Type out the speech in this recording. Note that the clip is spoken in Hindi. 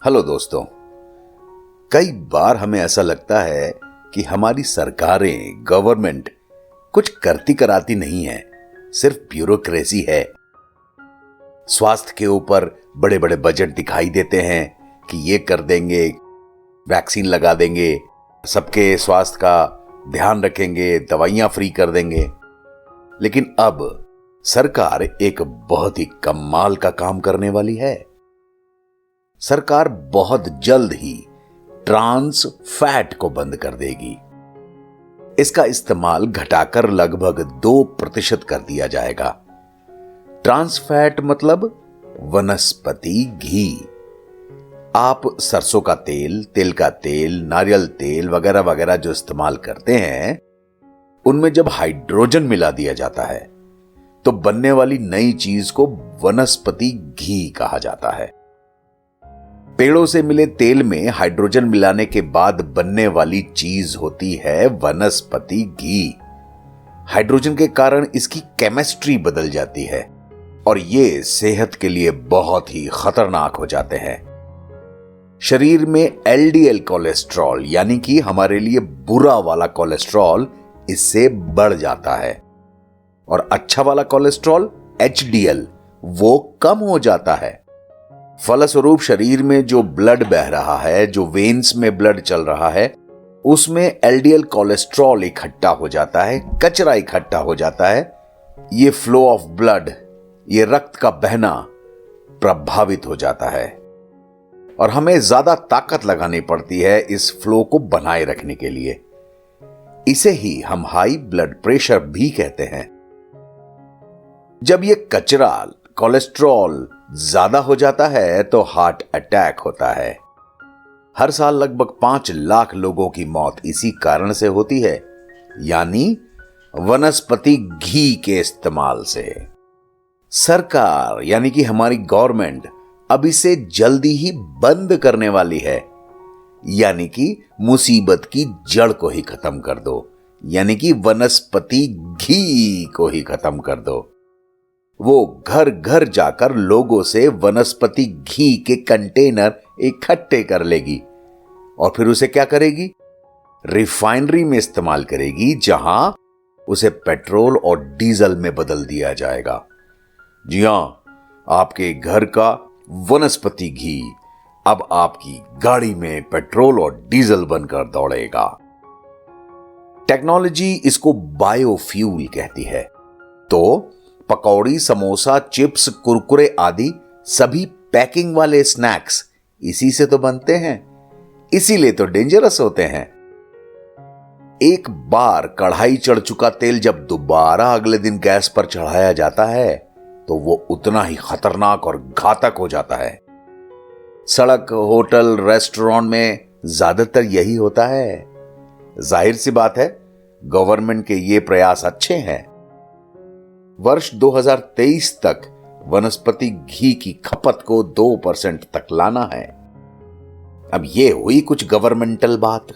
हेलो दोस्तों। कई बार हमें ऐसा लगता है कि हमारी सरकारें, गवर्नमेंट कुछ करती कराती नहीं है, सिर्फ ब्यूरोक्रेसी है। स्वास्थ्य के ऊपर बड़े बड़े बजट दिखाई देते हैं कि ये कर देंगे, वैक्सीन लगा देंगे, सबके स्वास्थ्य का ध्यान रखेंगे, दवाइयां फ्री कर देंगे। लेकिन अब सरकार एक बहुत ही कमाल का काम करने वाली है। सरकार बहुत जल्द ही ट्रांस फैट को बंद कर देगी। इसका इस्तेमाल घटाकर लगभग 2% कर दिया जाएगा। ट्रांस फैट मतलब वनस्पति घी। आप सरसों का तेल, तिल का तेल, नारियल तेल वगैरह वगैरह जो इस्तेमाल करते हैं, उनमें जब हाइड्रोजन मिला दिया जाता है तो बनने वाली नई चीज को वनस्पति घी कहा जाता है। पेड़ों से मिले तेल में हाइड्रोजन मिलाने के बाद बनने वाली चीज होती है वनस्पति घी। हाइड्रोजन के कारण इसकी केमिस्ट्री बदल जाती है और ये सेहत के लिए बहुत ही खतरनाक हो जाते हैं। शरीर में एलडीएल कोलेस्ट्रॉल यानी कि हमारे लिए बुरा वाला कोलेस्ट्रॉल इससे बढ़ जाता है और अच्छा वाला कोलेस्ट्रॉल एचडीएल वो कम हो जाता है। फलस्वरूप शरीर में जो ब्लड बह रहा है, जो वेन्स में ब्लड चल रहा है, उसमें एलडीएल कोलेस्ट्रॉल इकट्ठा हो जाता है, कचरा इकट्ठा हो जाता है। ये फ्लो ऑफ ब्लड, ये रक्त का बहना प्रभावित हो जाता है और हमें ज्यादा ताकत लगानी पड़ती है इस फ्लो को बनाए रखने के लिए। इसे ही हम हाई ब्लड प्रेशर भी कहते हैं। जब ये कचरा, कोलेस्ट्रॉल ज्यादा हो जाता है तो हार्ट अटैक होता है। हर साल लगभग 5 लाख लोगों की मौत इसी कारण से होती है, यानी वनस्पति घी के इस्तेमाल से। सरकार यानी कि हमारी गवर्नमेंट अब इसे जल्दी ही बंद करने वाली है, यानी कि मुसीबत की जड़ को ही खत्म कर दो, यानी कि वनस्पति घी को ही खत्म कर दो। वो घर घर जाकर लोगों से वनस्पति घी के कंटेनर इकट्ठे कर लेगी और फिर उसे क्या करेगी? रिफाइनरी में इस्तेमाल करेगी, जहां उसे पेट्रोल और डीजल में बदल दिया जाएगा। जी हां, आपके घर का वनस्पति घी अब आपकी गाड़ी में पेट्रोल और डीजल बनकर दौड़ेगा। टेक्नोलॉजी इसको बायोफ्यूल कहती है। तो पकौड़ी, समोसा, चिप्स, कुरकुरे आदि सभी पैकिंग वाले स्नैक्स इसी से तो बनते हैं, इसीलिए तो डेंजरस होते हैं। एक बार कढ़ाई चढ़ चुका तेल जब दोबारा अगले दिन गैस पर चढ़ाया जाता है तो वो उतना ही खतरनाक और घातक हो जाता है। सड़क, होटल, रेस्टोरेंट में ज्यादातर यही होता है। जाहिर सी बात है, गवर्नमेंट के ये प्रयास अच्छे हैं। वर्ष 2023 तक वनस्पति घी की खपत को 2% तक लाना है। अब ये हुई कुछ गवर्नमेंटल बात।